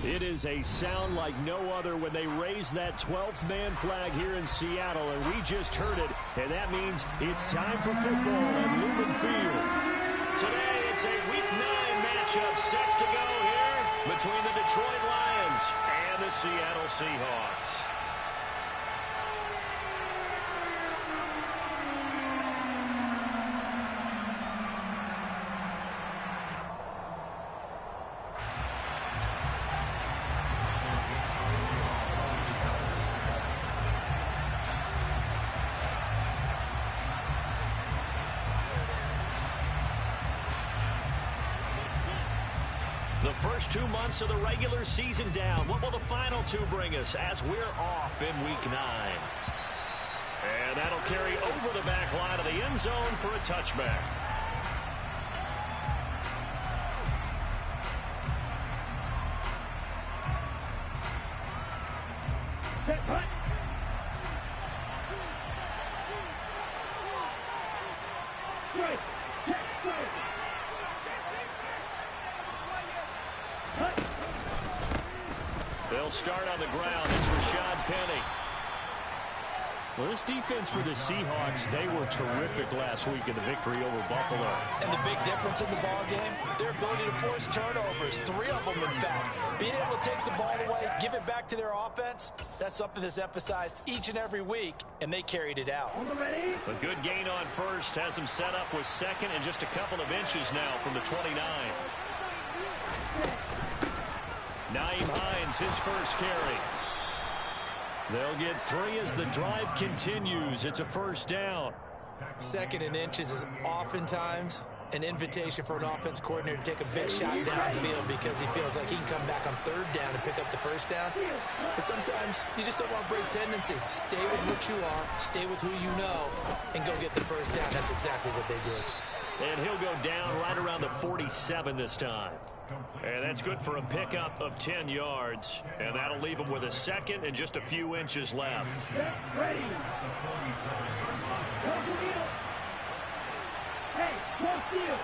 It is a sound like no other when they raise that 12th man flag here in Seattle, and we just heard it, and that means it's time for football at Lumen Field. Today, it's a Week 9 matchup set to go here between the Detroit Lions and the Seattle Seahawks. The first 2 months of the regular season down. What will the final 2 bring us as we're off in Week 9? And that'll carry over the back line of the end zone for a touchback. They'll start on the ground. It's Rashad Penny. Well, this defense for the Seahawks, they were terrific last week in the victory over Buffalo. And the big difference in the ball game, their ability to force turnovers, 3 of them in fact. Being able to take the ball away, give it back to their offense, that's something that's emphasized each and every week, and they carried it out. A good gain on first has them set up with second and just a couple of inches now from the 29. Nyheim Hines, his first carry. They'll get 3 as the drive continues. It's a first down. Second and inches is oftentimes an invitation for an offense coordinator to take a big shot downfield because he feels like he can come back on 3rd down and pick up the first down. But sometimes you just don't want to break tendency. Stay with what you are, stay with who you know, and go get the first down. That's exactly what they did. And he'll go down right around the 47 this time. And that's good for a pickup of 10 yards. And that'll leave him with a second and just a few inches left. Ready. Hey, close field.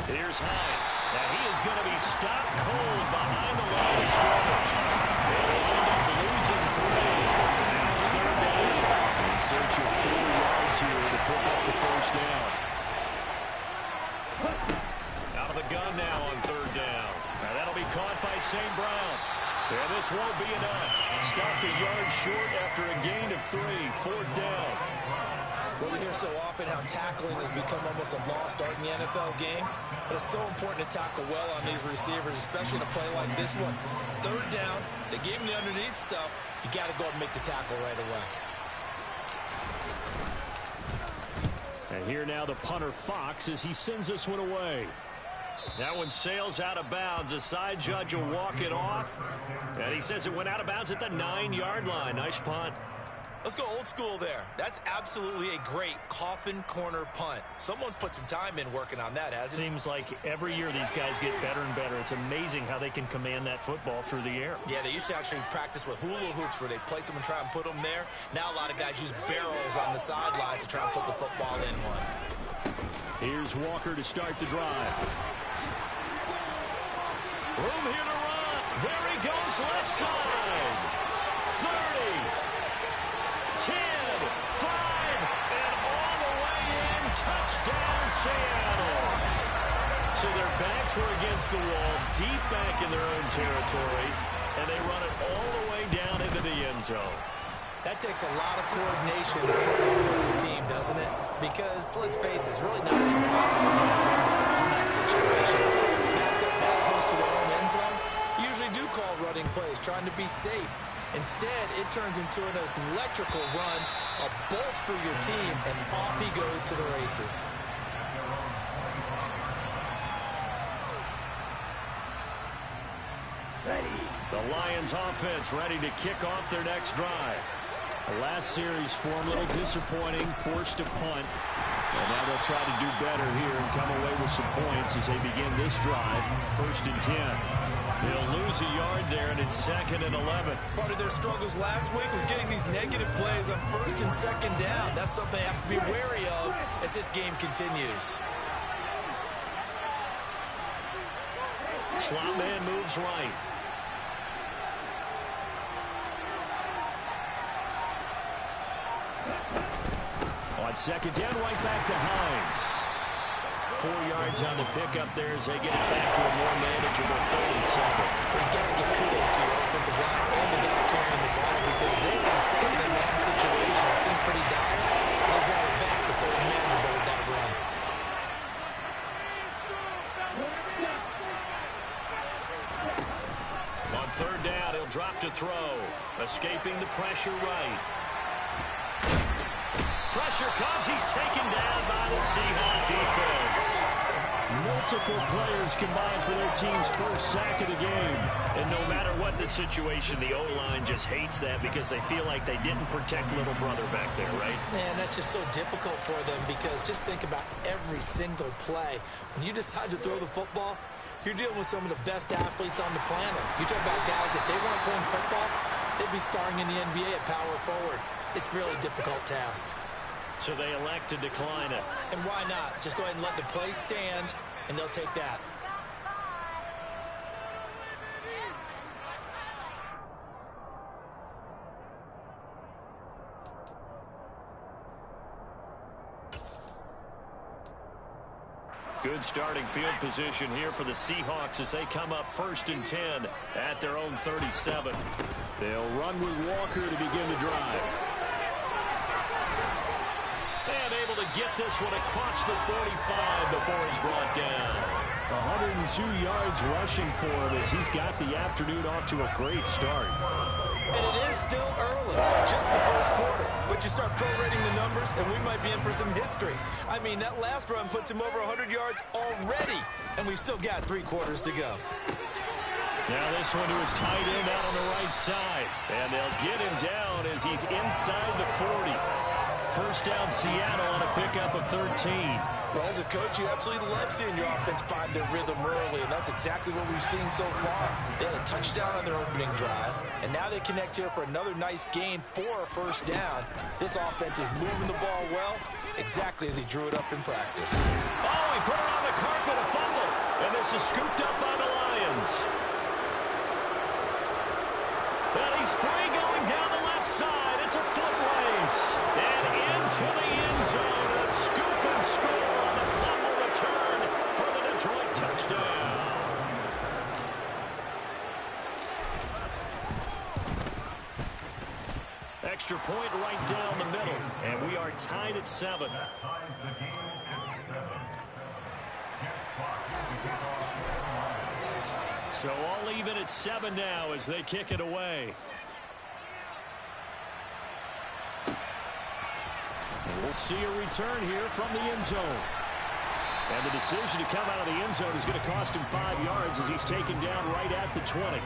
Here's Hines. Now he is going to be stopped cold behind the line of scrimmage. They'll end up losing 3. Now it's 3rd down. In search of 4 yards here to pick up the first down. Out of the gun now on 3rd down. Now that'll be caught by St. Brown. And this won't be enough. Stopped a yard short after a gain of 3. 4th down. Well, we hear so often how tackling has become almost a lost art in the NFL game. But it's so important to tackle well on these receivers, especially in a play like this one. 3rd down, they gave him the underneath stuff. You got to go and make the tackle right away. And here now the punter Fox as he sends this one away. That one sails out of bounds. The side judge will walk it off. And he says it went out of bounds at the 9-yard line. Nice punt. Let's go old school there. That's absolutely a great coffin corner punt. Someone's put some time in working on that, hasn't it? Seems like every year these guys get better and better. It's amazing how they can command that football through the air. Yeah, they used to actually practice with hula hoops where they place them and try and put them there. Now a lot of guys use barrels on the sidelines to try and put the football in one. Here's Walker to start the drive. Room here to run. There he goes, left side. 30. 10, 5, and all the way in. Touchdown, Seattle. So their backs were against the wall, deep back in their own territory, and they run it all the way down into the end zone. That takes a lot of coordination for an offensive team, doesn't it? Because, let's face it, it's really not a surprise that they're going to run the ball in that situation. Backed up that close to their own end zone, usually do call running plays, trying to be safe. Instead, it turns into an electrical run, a bolt for your team, and off he goes to the races. The Lions offense ready to kick off their next drive. The last series form a little disappointing, forced to punt. And now they'll try to do better here and come away with some points as they begin this drive. 1st and 10. They'll lose a yard there, and it's 2nd and 11. Part of their struggles last week was getting these negative plays on 1st and 2nd down. That's something they have to be wary of as this game continues. slot man moves right. On second down, right back to Hines. 4 yards on the pickup there as they get it back to a more manageable 3rd and 7. You got to give kudos to your offensive line and the guy carrying the ball because they were in a second and long situation. It seemed pretty dire. And they brought it back to 3rd and manageable with that run. On 3rd down, he'll drop to throw. Escaping the pressure right. Pressure comes. He's taken down by the Seahawks defense. Multiple players combined for their team's first sack of the game. And no matter what the situation, the O-line just hates that because they feel like they didn't protect little brother back there, right? Man, that's just so difficult for them because just think about every single play. When you decide to throw the football, you're dealing with some of the best athletes on the planet. You talk about guys, if they weren't playing football, they'd be starring in the NBA at power forward. It's a really difficult task. So they elect to decline it. And why not? Just go ahead and let the play stand, and they'll take that. Good starting field position here for the Seahawks as they come up 1st and 10 at their own 37. They'll run with Walker to begin the drive. And able to get this one across the 45 before he's brought down. 102 yards rushing for him as he's got the afternoon off to a great start. And it is still early, just the first quarter. But you start prorating the numbers, and we might be in for some history. I mean, that last run puts him over 100 yards already, and we've still got 3 quarters to go. Now this one to his tight end out on the right side. And they'll get him down as he's inside the 40. First down Seattle on a pickup of 13. Well, as a coach, you absolutely love seeing your offense find their rhythm early, and that's exactly what we've seen so far. They had a touchdown on their opening drive, and now they connect here for another nice gain for a first down. This offense is moving the ball well, exactly as he drew it up in practice. Oh, he put it on the carpet, a fumble, and this is scooped up by the Lions. And he's free going down the left side. It's a foot race. And into the end zone. A scoop and score on the fumble return for the Detroit touchdown. Extra point right down the middle. And we are tied at 7. So all even at 7 now as they kick it away. And we'll see a return here from the end zone. And the decision to come out of the end zone is going to cost him 5 yards as he's taken down right at the 20.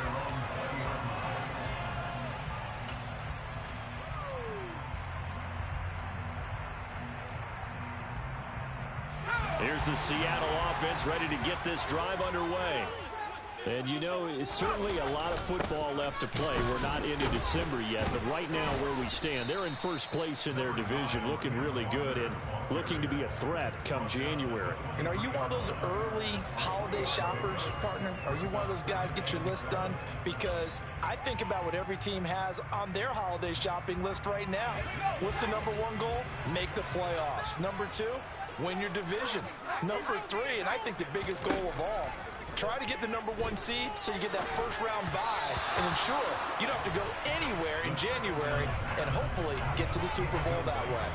Here's the Seattle offense ready to get this drive underway. And, you know, it's certainly a lot of football left to play. We're not into December yet, but right now where we stand, they're in first place in their division, looking really good and looking to be a threat come January. And are you one of those early holiday shoppers, partner? Are you one of those guys get your list done? Because I think about what every team has on their holiday shopping list right now. What's the number 1 goal? Make the playoffs. Number 2, win your division. Number 3, and I think the biggest goal of all, try to get the number 1 seed so you get that first round bye and ensure you don't have to go anywhere in January and hopefully get to the Super Bowl that way.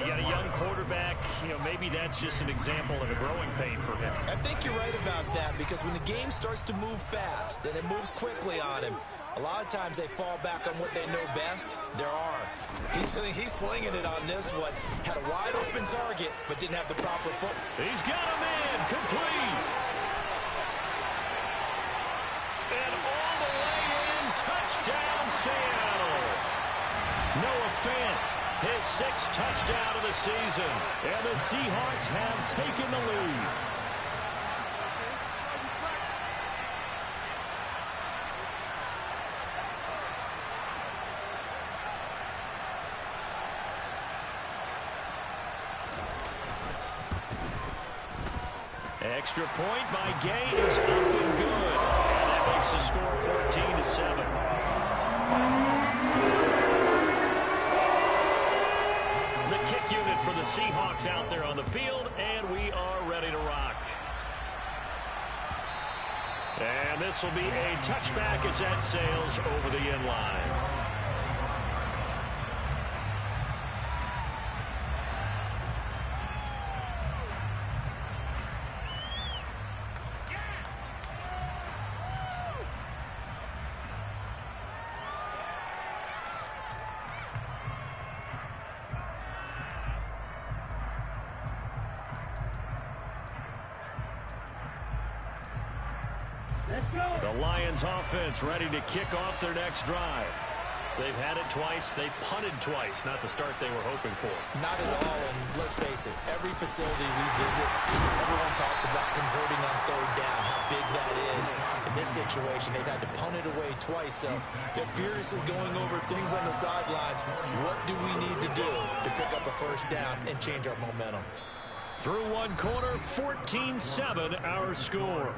You got a young quarterback. You know, maybe that's just an example of a growing pain for him. I think you're right about that because when the game starts to move fast and it moves quickly on him, a lot of times they fall back on what they know best, their arm. He's slinging it on this one. Had a wide open target but didn't have the proper foot. He's got him in. Complete. And all the way in. Touchdown, Seattle. Noah Fant, his 6th touchdown of the season. And the Seahawks have taken the lead. extra point by Gay is up and good. And that makes the score 14-7. The kick unit for the Seahawks out there on the field, and we are ready to rock. And this will be a touchback as that sails over the end line. The Lions offense ready to kick off their next drive. They've had it twice. They've punted twice. Not the start they were hoping for. Not at all, and let's face it, every facility we visit, everyone talks about converting on third down, how big that is. In this situation, they've had to punt it away twice, so they're furiously going over things on the sidelines. What do we need to do to pick up a first down and change our momentum? Through one quarter, 14-7 our score.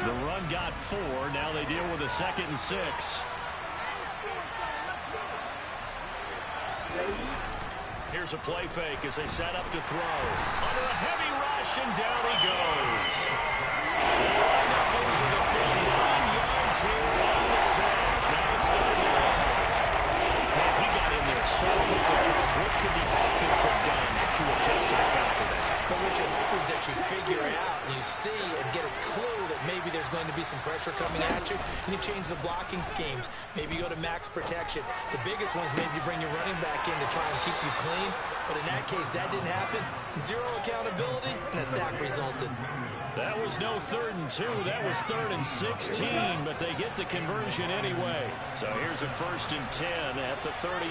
The run got 4. Now they deal with a 2nd and 6. Here's a play fake as they set up to throw. Under a heavy rush, and down he goes. Now those are the full 9 yards here on the set. Now it's 3rd down. Man, he got in there so quickly, Charles. What could the offense have done to adjust to account for that? But what you hope is that you figure out and you see and get a clue that maybe there's going to be some pressure coming at you, and you change the blocking schemes. Maybe you go to max protection. The biggest one is maybe you bring your running back in to try and keep you clean. But in that case, that didn't happen. 0 accountability, and a sack resulted. That was no 3rd and 2. That was 3rd and 16, but they get the conversion anyway. So here's a 1st and 10 at the 38.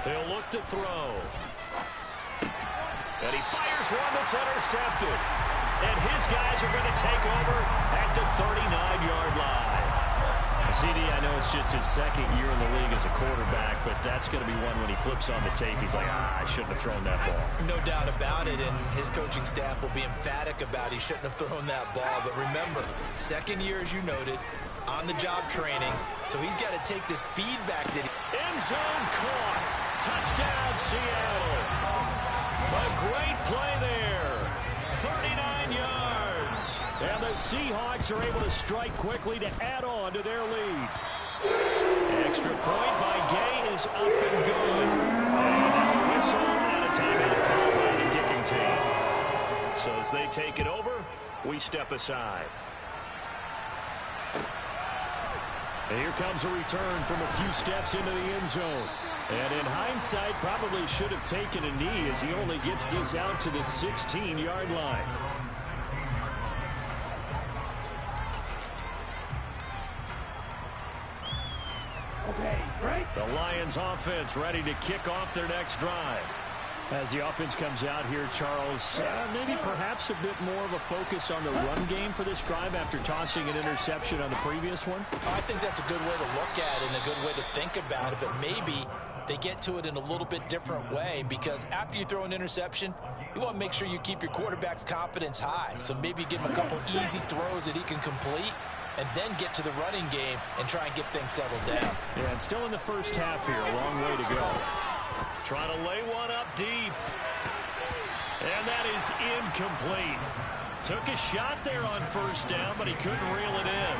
They'll look to throw. And he fires one that's intercepted. And his guys are going to take over at the 39-yard line. CD, I know it's just his 2nd year in the league as a quarterback, but that's going to be one when he flips on the tape, he's like, I shouldn't have thrown that ball. No doubt about it, and his coaching staff will be emphatic about he shouldn't have thrown that ball. But remember, 2nd year, as you noted, on-the-job training, so he's got to take this feedback that he... End zone caught. Touchdown, Seattle. A great play there. 39 yards. And the Seahawks are able to strike quickly to add on to their lead. Extra point by Gay is up and good. And now a whistle and a timeout called by the kicking team. So as they take it over, we step aside. And here comes a return from a few steps into the end zone. And in hindsight, probably should have taken a knee as he only gets this out to the 16-yard line. Okay, break. The Lions offense ready to kick off their next drive. As the offense comes out here, Charles, maybe perhaps a bit more of a focus on the run game for this drive after tossing an interception on the previous one? I think that's a good way to look at it and a good way to think about it, but maybe they get to it in a little bit different way, because after you throw an interception, you want to make sure you keep your quarterback's confidence high. So maybe give him a couple easy throws that he can complete, and then get to the running game and try and get things settled down. Yeah, and still in the first half here, a long way to go. Trying to lay one up deep. And that is incomplete. Took a shot there on 1st down, but he couldn't reel it in.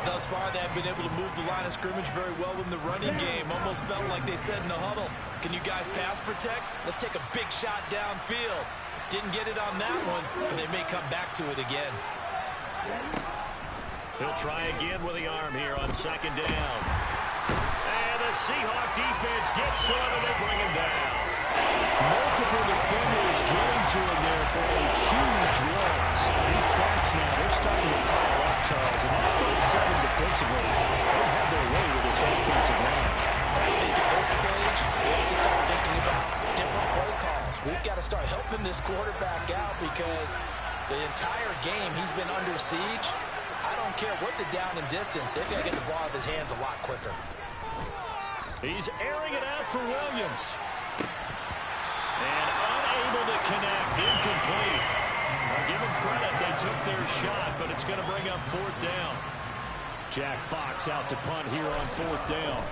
Thus far, they have been able to move the line of scrimmage very well in the running game. Almost felt like they said in the huddle, can you guys pass protect? Let's take a big shot downfield. Didn't get it on that one, but they may come back to it again. He'll try again with the arm here on 2nd down. And the Seahawk defense gets to him and they bring him down. Multiple defenders getting to him there for a huge loss. These sacks now, they're starting to pile up, Charles. And that front 7 defensively, they have their way with this offensive line. I think at this stage, we have to start thinking about The entire game, he's been under siege. I don't care what the down and distance. They've got to get the ball out of his hands a lot quicker. He's airing it out for Williams. And unable to connect. Incomplete. I'll give them credit. They took their shot, but it's going to bring up 4th down. Jack Fox out to punt here on 4th down.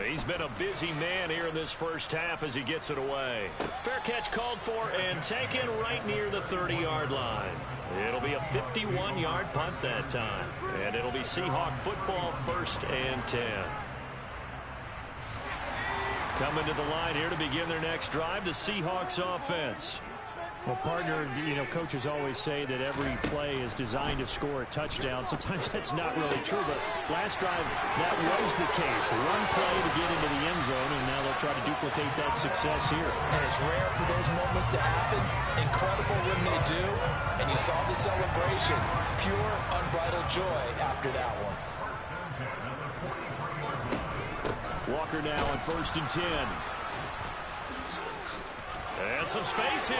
He's been a busy man here in this first half as he gets it away. Fair catch called for and taken right near the 30-yard line. It'll be a 51-yard punt that time. And it'll be Seahawk football, 1st and 10. Coming to the line here to begin their next drive, the Seahawks offense. Well, partner, you know, coaches always say that every play is designed to score a touchdown. Sometimes that's not really true, but last drive, that was the case. One play to get into the end zone, and now they'll try to duplicate that success here. And it's rare for those moments to happen. Incredible when they do. And you saw the celebration. Pure, unbridled joy after that one. Walker now on 1st and 10. And some space here.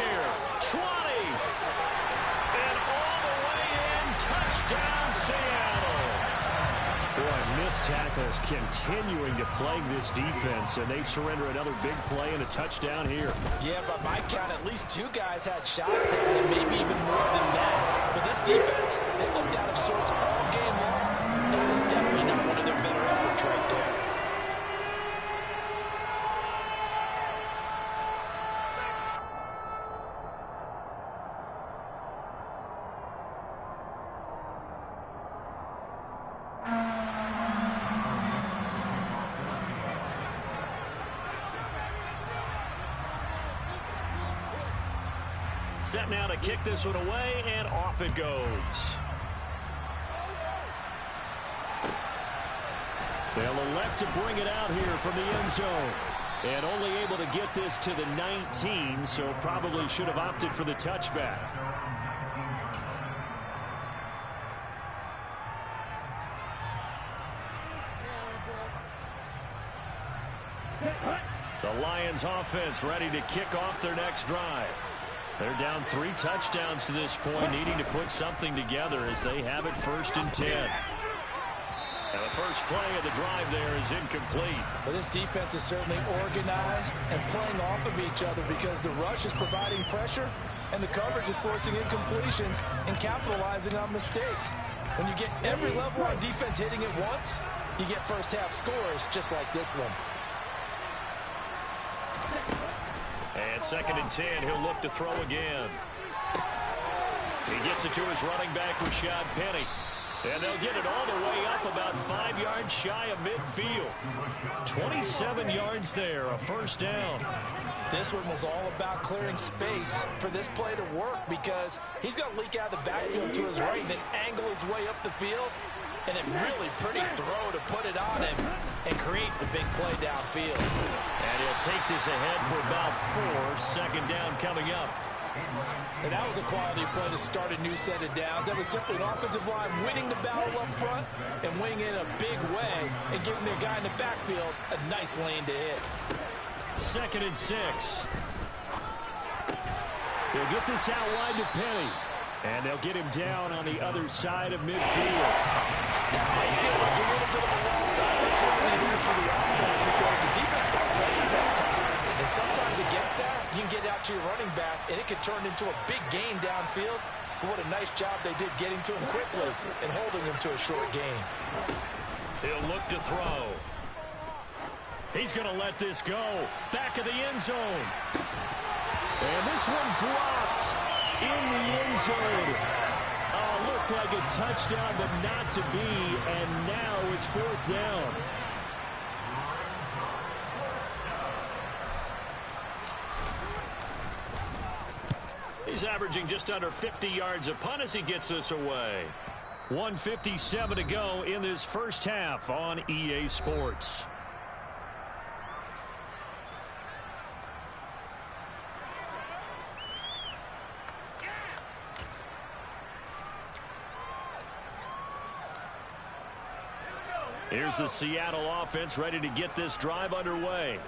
20. And all the way in. Touchdown, Seattle. Boy, missed tackles continuing to plague this defense, and they surrender another big play and a touchdown here. Yeah, by my count, at least 2 guys had shots at it, maybe even more than that. But this defense, they looked out of sorts all game long. That was definitely not one of their better efforts right there. Set now to kick this one away, and off it goes. They'll elect to bring it out here from the end zone. And only able to get this to the 19, so probably should have opted for the touchback. The Lions offense ready to kick off their next drive. They're down 3 touchdowns to this point, needing to put something together as they have it 1st and 10. And the first play of the drive there is incomplete. Well, this defense is certainly organized and playing off of each other because the rush is providing pressure and the coverage is forcing incompletions and capitalizing on mistakes. When you get every level on defense hitting it once, you get first half scores just like this one. And 2nd and 10, he'll look to throw again. He gets it to his running back, Rashad Penny. And they'll get it all the way up about 5 yards shy of midfield. 27 yards there, a 1st down. This one was all about clearing space for this play to work because he's going to leak out of the backfield to his right and then angle his way up the field. And a really pretty throw to put it on him and create the big play downfield. And he'll take this ahead for about 4. 2nd down coming up. And that was a quality play to start a new set of downs. That was simply an offensive line winning the battle up front and winning in a big way and giving their guy in the backfield a nice lane to hit. 2nd and 6. They'll get this out wide to Penny. And they'll get him down on the other side of midfield. That might feel like a little bit of a lost opportunity there for the offense because the defense got pressure that time. And sometimes against that, you can get out to your running back, and it can turn into a big gain downfield. But what a nice job they did getting to him quickly and holding him to a short gain. He'll look to throw. He's going to let this go. Back of the end zone. And this one dropped in the end zone. Looked like a touchdown, but not to be. And now it's 4th down. He's averaging just under 50 yards a punt as he gets this away. 1:57 to go in this first half on EA Sports. Here's the Seattle offense ready to get this drive underway.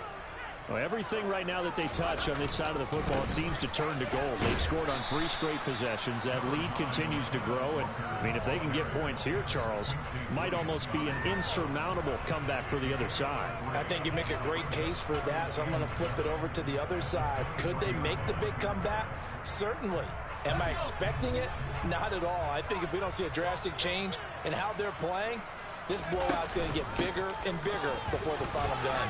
Well, everything right now that they touch on this side of the football, it seems to turn to gold. They've scored on 3 straight possessions. That lead continues to grow. And, I mean, if they can get points here, Charles, might almost be an insurmountable comeback for the other side. I think you make a great case for that, so I'm going to flip it over to the other side. Could they make the big comeback? Certainly. Am I expecting it? Not at all. I think if we don't see a drastic change in how they're playing, this blowout's going to get bigger and bigger before the final gun.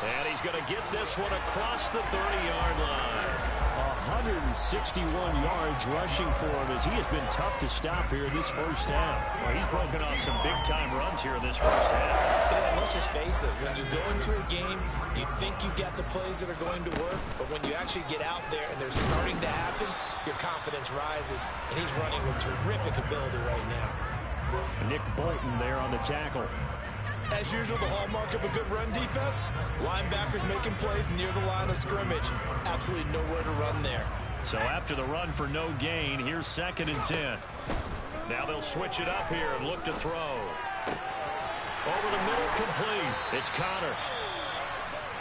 And he's going to get this one across the 30-yard line. 161 yards rushing for him as he has been tough to stop here in this first half. Well, he's broken off some big-time runs here in this first half. Yeah, let's just face it. When you go into a game, you think you got the plays that are going to work, but when you actually get out there and they're starting to happen, your confidence rises, and he's running with terrific ability right now. Nick Bolton there on the tackle. As usual, the hallmark of a good run defense, linebackers making plays near the line of scrimmage. Absolutely nowhere to run there. So after the run for no gain, here's 2nd and 10. Now they'll switch it up here and look to throw. Over the middle, complete. It's Connor.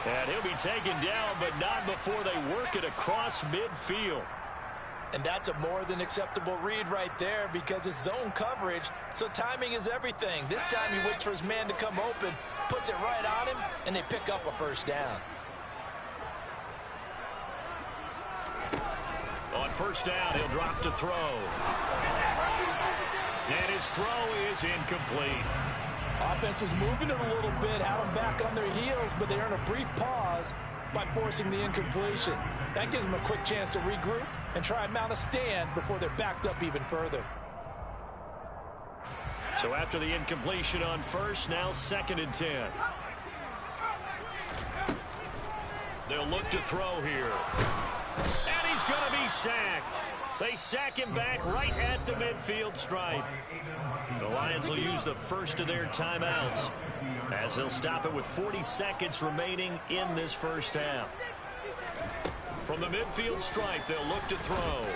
And he'll be taken down, but not before they work it across midfield. And that's a more than acceptable read right there because it's zone coverage, so timing is everything. This time he waits for his man to come open, puts it right on him, and they pick up a first down. On first down, he'll drop to throw. And his throw is incomplete. Offense was moving it a little bit, had them back on their heels, but they earn a brief pause by forcing the incompletion. That gives them a quick chance to regroup and try and mount a stand before they're backed up even further. So after the incompletion on first, now 2nd and 10. They'll look to throw here. And he's going to be sacked. They sack him back right at the midfield stripe. The Lions will use the first of their timeouts as they'll stop it with 40 seconds remaining in this first half. From the midfield stripe, they'll look to throw.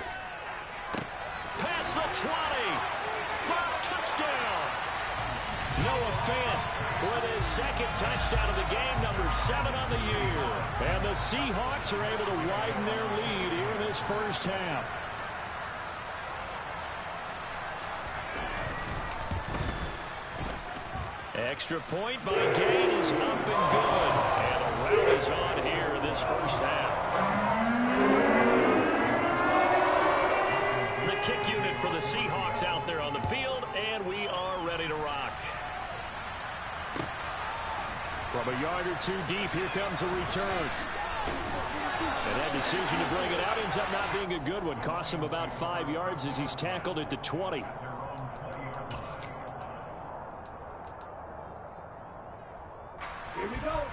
Past the 20. Touchdown. Noah Fant with his 2nd touchdown of the game, number 7 on the year. And the Seahawks are able to widen their lead here in this first half. Extra point by Gain is up and good. And a rout is on here in this first half. The kick unit for the Seahawks out there on the field, and we are ready to rock. From a yard or 2 deep, here comes a return. And that decision to bring it out ends up not being a good one. Costs him about 5 yards as he's tackled at the 20.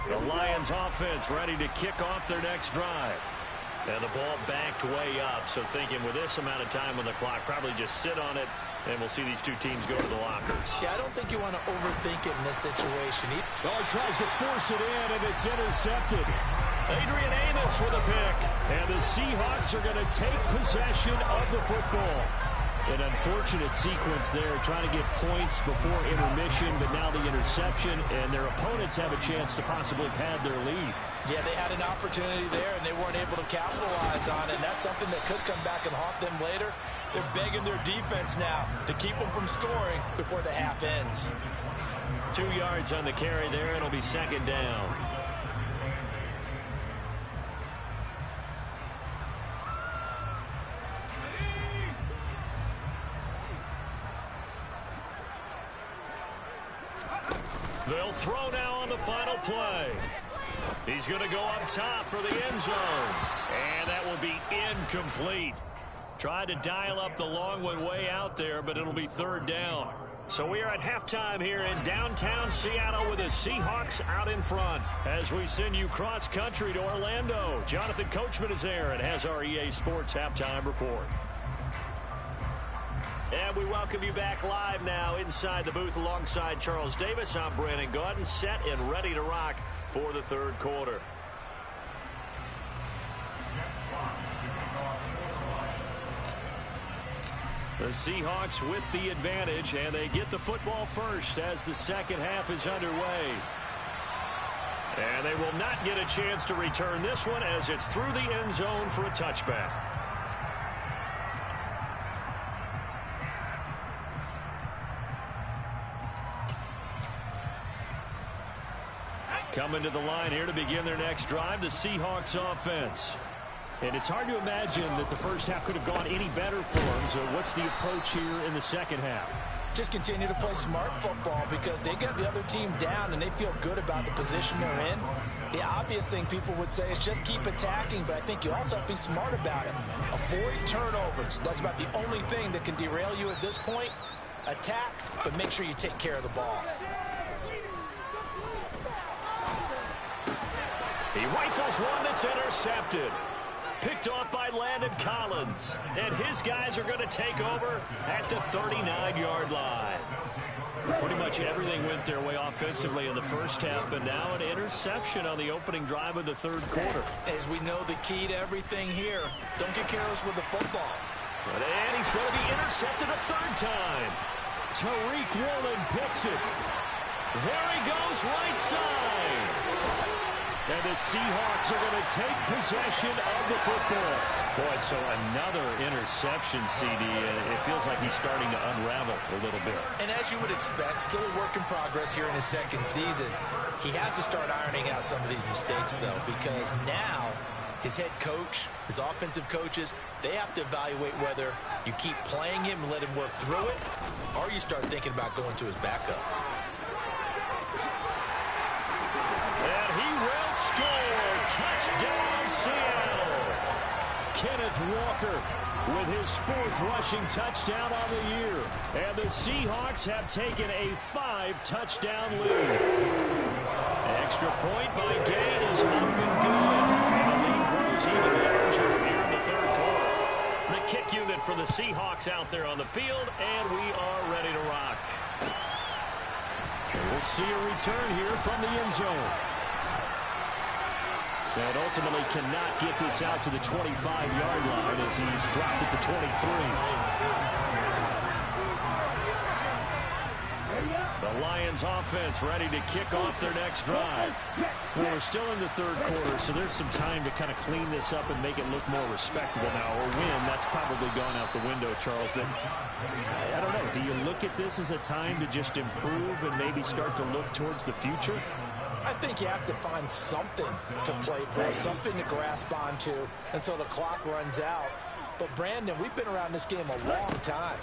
The Lions offense ready to kick off their next drive. And the ball backed way up, so thinking with this amount of time on the clock, probably just sit on it, and we'll see these two teams go to the lockers. Yeah, I don't think you want to overthink it in this situation. He tries to force it in, and it's intercepted. Adrian Amos with a pick. And the Seahawks are going to take possession of the football. An unfortunate sequence there, trying to get points before intermission, but now the interception, and their opponents have a chance to possibly pad their lead. Yeah, they had an opportunity there, and they weren't able to capitalize on it, and that's something that could come back and haunt them later. They're begging their defense now to keep them from scoring before the half ends. 2 yards on the carry there, and it'll be 2nd down. They'll throw now on the final play. He's going to go up top for the end zone. And that will be incomplete. Tried to dial up the long one way out there, but it'll be 3rd down. So we are at halftime here in downtown Seattle with the Seahawks out in front. As we send you cross-country to Orlando, Jonathan Coachman is there and has our EA Sports halftime report. And we welcome you back live now inside the booth alongside Charles Davis. I'm Brandon Gaudin, set and ready to rock for the 3rd quarter. The Seahawks with the advantage, and they get the football first as the 2nd half is underway. And they will not get a chance to return this one as it's through the end zone for a touchback. Coming to the line here to begin their next drive, the Seahawks offense. And it's hard to imagine that the first half could have gone any better for them. So what's the approach here in the second half? Just continue to play smart football because they got the other team down and they feel good about the position they're in. The obvious thing people would say is just keep attacking, but I think you also have to be smart about it. Avoid turnovers. That's about the only thing that can derail you at this point. Attack, but make sure you take care of the ball. He rifles one that's intercepted. Picked off by Landon Collins. And his guys are going to take over at the 39-yard line. Pretty much everything went their way offensively in the first half, but now an interception on the opening drive of the third quarter. As we know, the key to everything here, don't get careless with the football. And he's going to be intercepted a third time. Tariq Woolen picks it. There he goes, right side. And the Seahawks are going to take possession of the football. Boy, so another interception, CD. It feels like he's starting to unravel a little bit. And as you would expect, still a work in progress here in his second season. He has to start ironing out some of these mistakes, though, because now his head coach, his offensive coaches, they have to evaluate whether you keep playing him and let him work through it, or you start thinking about going to his backup. And he will score. Touchdown, Seattle. Kenneth Walker with his 4th rushing touchdown on the year. And the Seahawks have taken a 5-touchdown lead. Extra point by Gay is up and good. And the lead grows even larger here in the third quarter. The kick unit for the Seahawks out there on the field, and we are ready to rock. And we'll see a return here from the end zone. And ultimately cannot get this out to the 25-yard line as he's dropped it to 23. The Lions offense ready to kick off their next drive. Well, we're still in the third quarter, so there's some time to kind of clean this up and make it look more respectable now. Or win, that's probably gone out the window, Charles. But I don't know. Do you look at this as a time to just improve and maybe start to look towards the future? I think you have to find something to play for, something to grasp onto until the clock runs out. But, Brandon, we've been around this game a long time.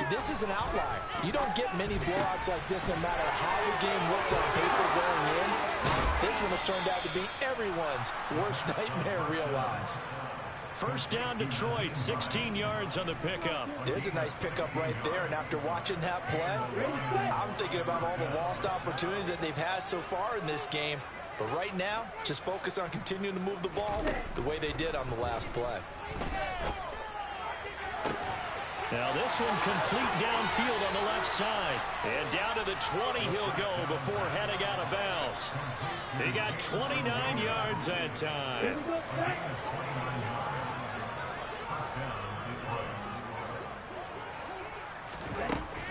This is an outlier. You don't get many blowouts like this no matter how the game looks on paper going in. This one has turned out to be everyone's worst nightmare realized. First down, Detroit, 16 yards on the pickup. There's a nice pickup right there, and after watching that play, I'm thinking about all the lost opportunities that they've had so far in this game. But right now, just focus on continuing to move the ball the way they did on the last play. Now this one complete downfield on the left side. And down to the 20 he'll go before heading out of bounds. He got 29 yards that time.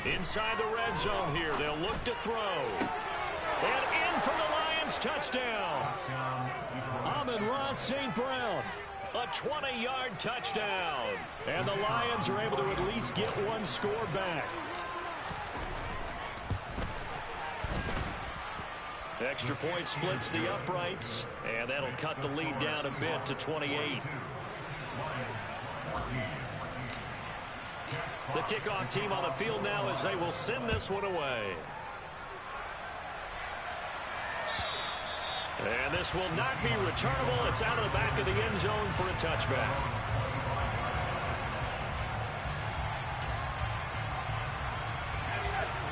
Inside the red zone here, they'll look to throw. And in for the Lions touchdown. Amon-Ra St. Brown. A 20-yard touchdown. And the Lions are able to at least get one score back. Extra point splits the uprights, and that'll cut the lead down a bit to 28. The kickoff team on the field now as they will send this one away. And this will not be returnable. It's out of the back of the end zone for a touchback.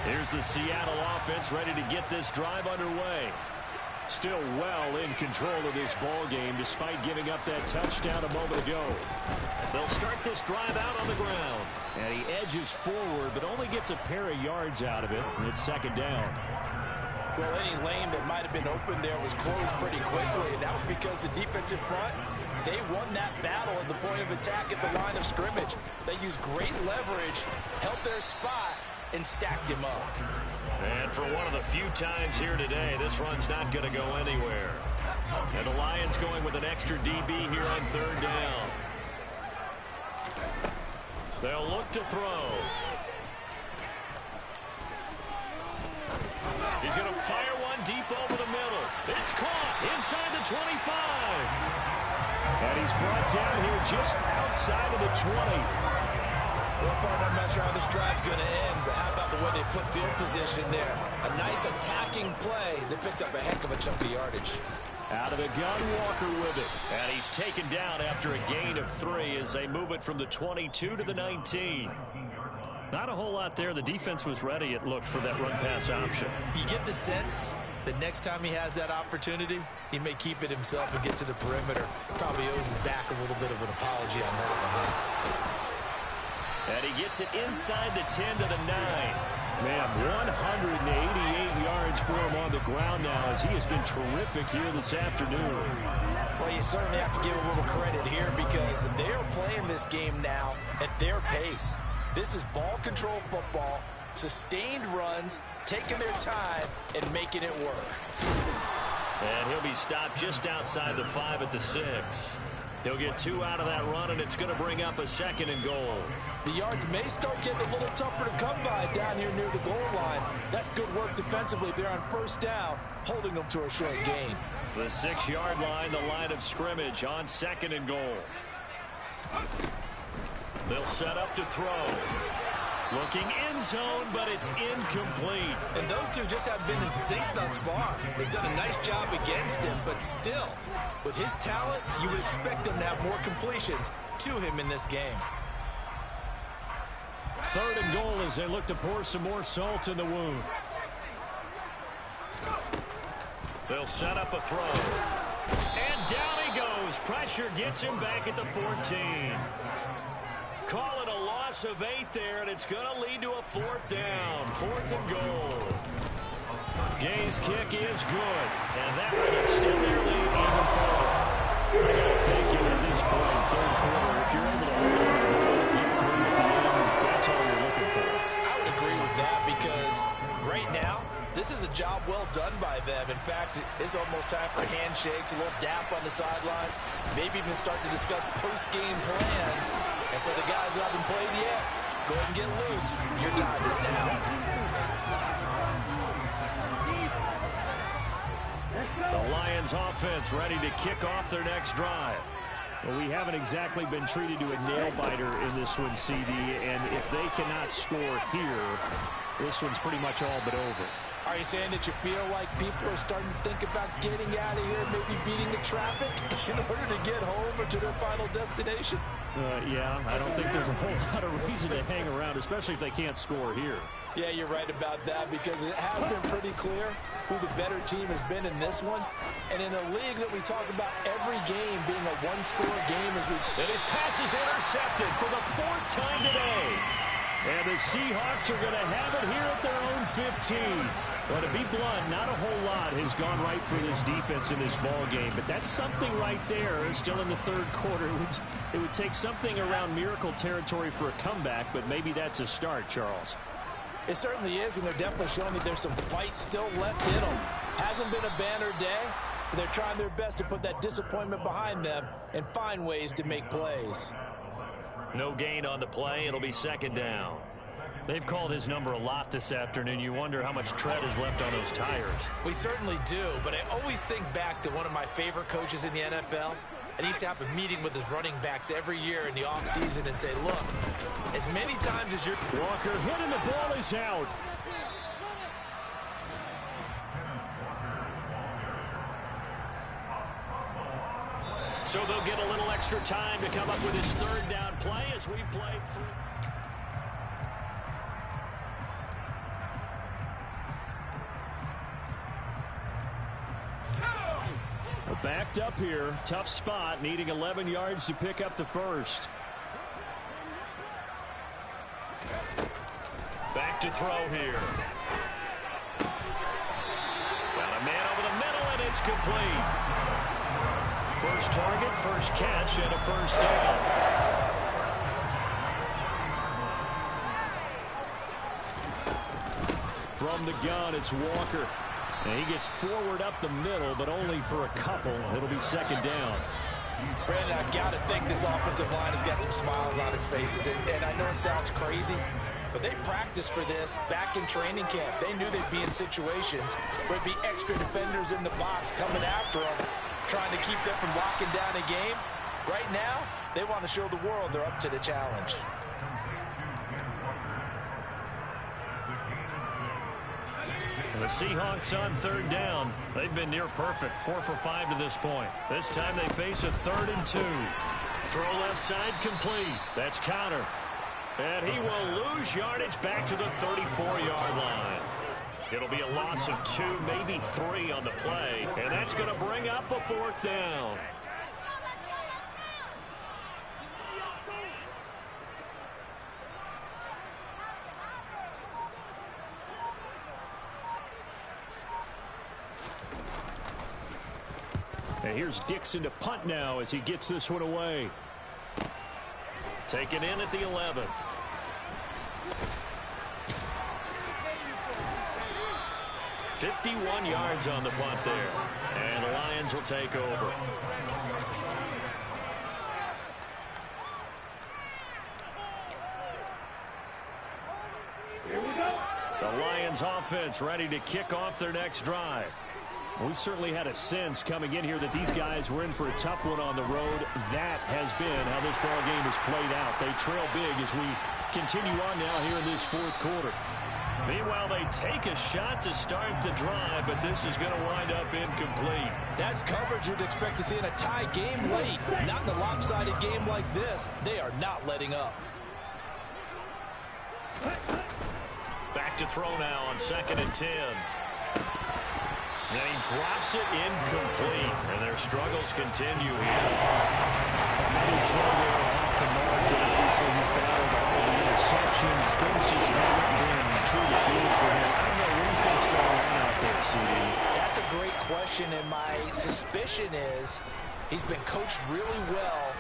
Here's the Seattle offense ready to get this drive underway. Still well in control of this ball game despite giving up that touchdown a moment ago. They'll start this drive out on the ground. And he edges forward but only gets a pair of yards out of it. And it's second down. Well, any lane that might have been open there was closed pretty quickly, and that was because the defensive front, they won that battle at the point of attack at the line of scrimmage. They used great leverage, held their spot, and stacked him up. And for one of the few times here today, this run's not going to go anywhere. And the Lions going with an extra DB here on third down. They'll look to throw. He's going to fire one deep over the middle. It's caught inside the 25. And he's brought down here just outside of the 20. Well, partner, I'm not sure how this drive's going to end, but how about the way they flip field position there? A nice attacking play. They picked up a heck of a chunk of yardage. Out of the gun, Walker with it. And he's taken down after a gain of 3 as they move it from the 22 to the 19. Not a whole lot there. The defense was ready, it looked, for that run-pass option. You get the sense that next time he has that opportunity, he may keep it himself and get to the perimeter. Probably owes his back a little bit of an apology on that one. And he gets it inside the 10 to the 9. Man, 188 yards for him on the ground now as he has been terrific here this afternoon. Well, you certainly have to give a little credit here because they're playing this game now at their pace. This is ball control football, sustained runs, taking their time, and making it work. And he'll be stopped just outside the 5 at the 6. He'll get 2 out of that run, and it's going to bring up a 2nd and goal. The yards may start getting a little tougher to come by down here near the goal line. That's good work defensively there on first down, holding them to a short gain. The 6-yard line, the line of scrimmage on 2nd and goal. They'll set up to throw. Looking end zone, but it's incomplete. And those two just haven't been in sync thus far. They've done a nice job against him, but still, with his talent, you would expect them to have more completions to him in this game. 3rd and goal as they look to pour some more salt in the wound. They'll set up a throw. And down he goes. Pressure gets him back at the 14. Call it a loss of 8 there, and it's going to lead to a 4th down. 4th and goal. Gay's kick is good, and that will extend their lead even further. I got to think at this point, 3rd quarter, if you're able to hold on the ball, get through at the end, that's all you're looking for. I would agree with that because right now, this is a job well done by them. In fact, it's almost time for handshakes, a little dap on the sidelines, maybe even start to discuss post-game plans. And for the guys who haven't played yet, go ahead and get loose. Your time is now. The Lions offense ready to kick off their next drive. Well, we haven't exactly been treated to a nail-biter in this one, CD, and if they cannot score here, this one's pretty much all but over. Are you saying that you feel like people are starting to think about getting out of here, maybe beating the traffic in order to get home or to their final destination? Yeah, I don't think there's a whole lot of reason to hang around, especially if they can't score here. Yeah, you're right about that because it has been pretty clear who the better team has been in this one. And in a league that we talk about every game being a one-score game as we... And his pass is intercepted for the 4th time today. And the Seahawks are going to have it here at their own 15. Well, to be blunt, not a whole lot has gone right for this defense in this ball game, but that's something right there. Still in the 3rd quarter. It would take something around miracle territory for a comeback, but maybe that's a start, Charles. It certainly is, and they're definitely showing that there's some fight still left in them. Hasn't been a banner day, but they're trying their best to put that disappointment behind them and find ways to make plays. No gain on the play. It'll be 2nd down. They've called his number a lot this afternoon. You wonder how much tread is left on those tires. We certainly do, but I always think back to one of my favorite coaches in the NFL. And he used to have a meeting with his running backs every year in the offseason and say, look, as many times as you're... Walker hit and the ball is out. So they'll get a little extra time to come up with his 3rd down play as we play through. Backed up here. Tough spot, needing 11 yards to pick up the 1st. Back to throw here. Got a man over the middle, and it's complete. First target, first catch, and a 1st down. From the gun, it's Walker. And he gets forward up the middle, but only for a couple. It'll be second down. Brandon, I've got to think this offensive line has got some smiles on its faces. And I know it sounds crazy, but they practiced for this back in training camp. They knew they'd be in situations where it'd be extra defenders in the box coming after them, trying to keep them from locking down a game. Right now, they want to show the world they're up to the challenge. The Seahawks on third down. They've been near perfect, 4 for 5 to this point. This time they face a 3rd and 2. Throw left side complete. That's counter. And he will lose yardage back to the 34-yard line. It'll be a loss of 2, maybe 3 on the play. And that's going to bring up a 4th down. And here's Dixon to punt now as he gets this one away. Taken in at the 11. $51 yards on the punt there. And the Lions will take over. Here we go. The Lions offense ready to kick off their next drive. We certainly had a sense coming in here that these guys were in for a tough one on the road. That has been how this ball game has played out. They trail big as we continue on now here in this 4th quarter. Meanwhile, they take a shot to start the drive, but this is going to wind up incomplete. That's coverage you'd expect to see in a tie game late. Not in a lopsided game like this. They are not letting up. Back to throw now on 2nd and 10. And he drops it incomplete, and their struggles continue here. Many throw there off the mark, and obviously he's battled all of the interceptions. Things just haven't been true to form for him. I don't know what he thinks going on out there, CD. That's a great question, and my suspicion is he's been coached really well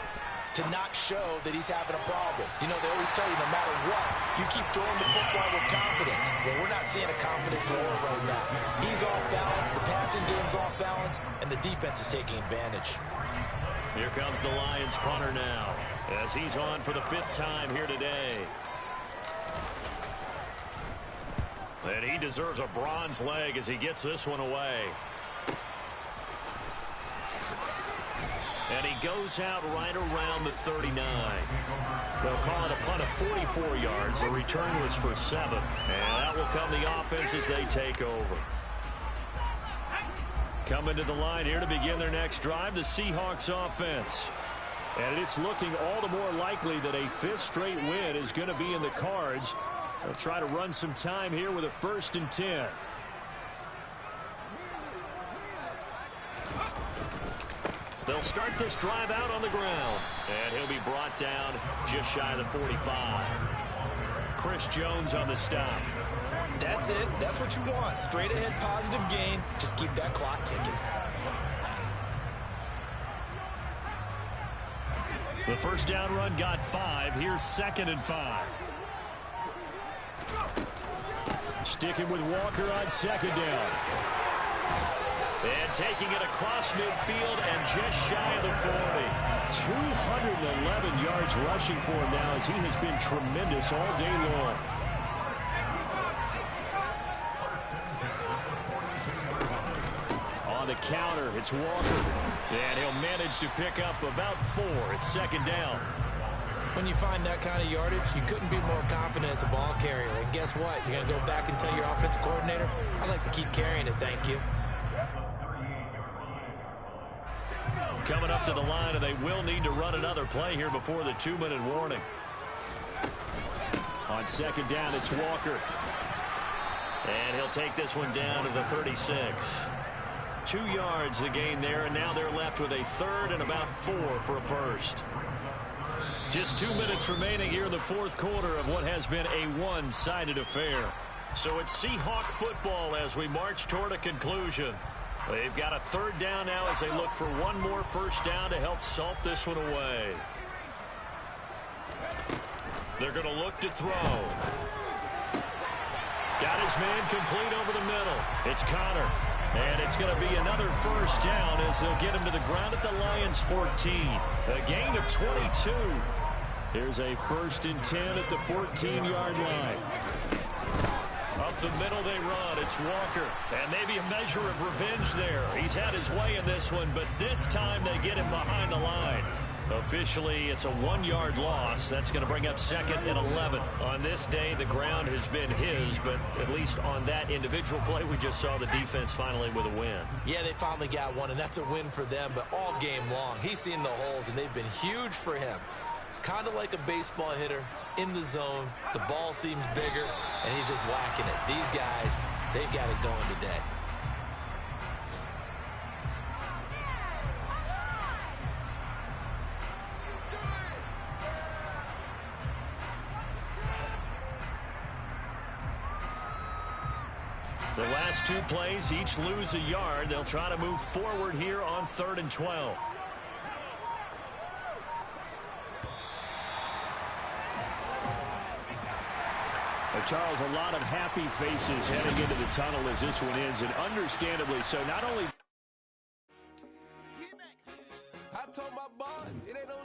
to not show that he's having a problem. You know, they always tell you no matter what, you keep throwing the football with confidence. Well, we're not seeing a confident thrower right now. He's off balance, the passing game's off balance, and the defense is taking advantage. Here comes the Lions punter now, as he's on for the 5th time here today. And he deserves a bronze leg as he gets this one away. And he goes out right around the 39. They'll call it a punt of 44 yards. The return was for 7. And that will come the offense as they take over. Coming to the line here to begin their next drive, the Seahawks offense. And it's looking all the more likely that a 5th straight win is going to be in the cards. They'll try to run some time here with a 1st and 10. They'll start this drive out on the ground. And he'll be brought down just shy of the 45. Chris Jones on the stop. That's it. That's what you want. Straight ahead positive gain. Just keep that clock ticking. The first down run got 5. Here's 2nd and 5. Sticking with Walker on 2nd down. And taking it across midfield and just shy of the 40. 211 yards rushing for him now as he has been tremendous all day long. On the counter, it's Walker. And he'll manage to pick up about 4. It's 2nd down. When you find that kind of yardage, you couldn't be more confident as a ball carrier. And guess what? You're going to go back and tell your offensive coordinator, I'd like to keep carrying it, thank you. Coming up to the line, and they will need to run another play here before the 2-minute warning. On 2nd down, it's Walker. And he'll take this one down to the 36. 2 yards the gain there, and now they're left with a 3rd and about 4 for a 1st. Just 2 minutes remaining here in the 4th quarter of what has been a one-sided affair. So it's Seahawk football as we march toward a conclusion. They've got a 3rd down now as they look for one more 1st down to help salt this one away. They're going to look to throw. Got his man complete over the middle. It's Connor. And it's going to be another first down as they'll get him to the ground at the Lions' 14. A gain of 22. Here's a 1st and 10 at the 14-yard line. Up the middle they run. It's Walker. And maybe a measure of revenge there. He's had his way in this one, but this time they get him behind the line. Officially, it's a 1-yard loss. That's going to bring up 2nd and 11. On this day, the ground has been his, but at least on that individual play, we just saw the defense finally with a win. Yeah, they finally got one, and that's a win for them, but all game long, he's seen the holes, and they've been huge for him. Kind of like a baseball hitter in the zone. The ball seems bigger, and he's just whacking it. These guys, they've got it going today. The last 2 plays, each lose a yard. They'll try to move forward here on 3rd and 12. Charles, a lot of happy faces heading into the tunnel as this one ends, and understandably so. Not only... I told my boys, it ain't no